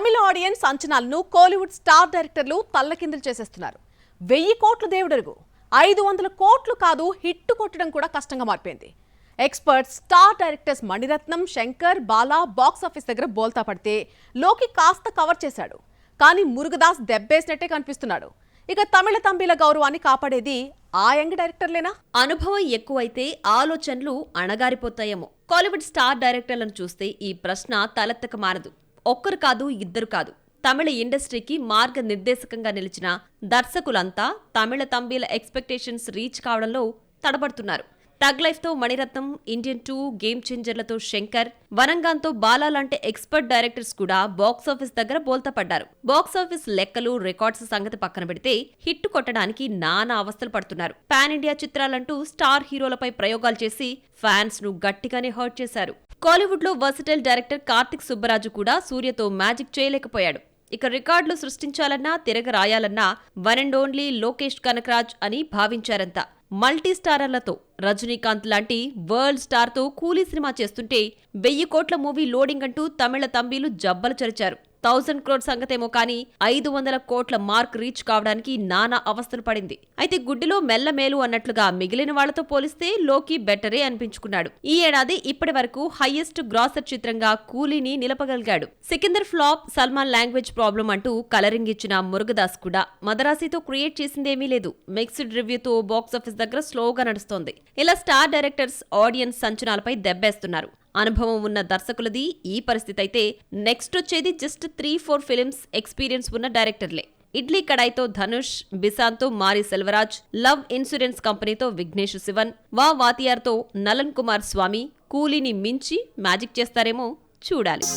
తమిళ audience అంచనాలను Kollywood star డైరెక్టర్లు తల్లకిందులు చేసేస్తున్నారు. 1000 కోట్ల దేవుడరుగు 500 కోట్లు కాదు హిట్ కొట్టడం కూడా కష్టంగా మారిపోయింది. Experts, star directors Mani Ratnam, Shankar, Bala box office దగ్గర బోల్తా పడితే లోకి కాస్త కవర్ చేశాడు. కానీ మురుగదాస్ దెబ్బేసినట్టే కనిపిస్తున్నాడు. ఇక తమిళ తంబిల గౌరవాన్ని కాపాడేది ఆ యంగ్ డైరెక్టర్లేనా? అనుభవం ఎక్కువైతే ఆలోచనలు అణగారిపోతాయేమో. కోలీవుడ్ స్టార్ డైరెక్టర్లను చూస్తే ఈ ప్రశ్న తలెత్తక మారదు. ఒక్కరు కాదు, ఇద్దరు కాదు. తమిళ ఇండస్ట్రీకి మార్గనిర్దేశకంగా నిలిచిన దర్శకులంతా తమిళ తంబిల ఎక్స్పెక్టేషన్స్ రీచ్ కావడంలో తడబడుతున్నారు. టగ్ లైఫ్ తో మణిరత్నం, ఇండియన్ 2, గేమ్ చేంజర్లతో శంకర్, వరంగాన్తో బాలా లాంటి ఎక్స్పర్ట్ డైరెక్టర్స్ కూడా బాక్సాఫీస్ దగ్గర బోల్తా పడ్డారు. బాక్సాఫీస్ లెక్కలు, రికార్డ్స్ సంగతి పక్కన పెడితే హిట్ కొట్టడానికి నానా అవస్థలు పడుతున్నారు. పాన్ ఇండియా చిత్రాలంటూ స్టార్ హీరోలపై ప్రయోగాలు చేసి ఫ్యాన్స్ ను గట్టిగానే హర్ట్ చేశారు. కోలీవుడ్ లో వర్సటైల్ డైరెక్టర్ కార్తిక్ సుబ్బరాజు కూడా సూర్యతో మ్యాజిక్ చేయలేకపోయాడు. ఇక రికార్డులు సృష్టించాలన్నా, తిరగ రాయాలన్నా one and only Lokesh Kanagaraj అని భావించారంతా. మల్టీ స్టారర్లతో రజనీకాంత్ లాంటి వరల్డ్ స్టార్ తో కూలీ సినిమా చేస్తుంటే 1000 కోట్ల మూవీ లోడింగ్ అంటూ తమిళ తంబీలు జబ్బలు చరిచారు. 1000 crore సంగతేమో కానీ 500 కోట్ల మార్క్ రీచ్ కావడానికి నానా అవస్థలు పడింది. అయితే గుడ్డిలో మెల్లమేలు అన్నట్లుగా మిగిలిన వాళ్లతో పోలిస్తే లోకి బెటరే అనిపించుకున్నాడు. ఈ ఏడాది ఇప్పటి వరకు హైయెస్ట్ గ్రాసర్ చిత్రంగా కూలీని నిలపగలిగాడు. Sikandar flop, Salman language problem అంటూ కలరింగ్ ఇచ్చిన మురుగదాస్ కూడా మదరాసితో క్రియేట్ చేసిందేమీ లేదు. మిక్స్డ్ రివ్యూతో బాక్సాఫీస్ దగ్గర స్లోగా నడుస్తోంది. ఇలా స్టార్ డైరెక్టర్స్ ఆడియన్స్ అంచనాలపై దెబ్బేస్తున్నారు. అనుభవం ఉన్న దర్శకులది ఈ పరిస్థితి అయితే నెక్స్ట్ వచ్చేది జస్ట్ 3-4 ఫిల్మ్స్ ఎక్స్పీరియన్స్ ఉన్న డైరెక్టర్లే. ఇడ్లీ కడాయితో ధనుష్, బిసాన్తో మారి సెల్వరాజ్, లవ్ ఇన్సూరెన్స్ కంపెనీతో విఘ్నేష్ శివన్, వాతియార్తో నలన్ కుమార్ స్వామి కూలీని మించి మ్యాజిక్ చేస్తారేమో చూడాలి.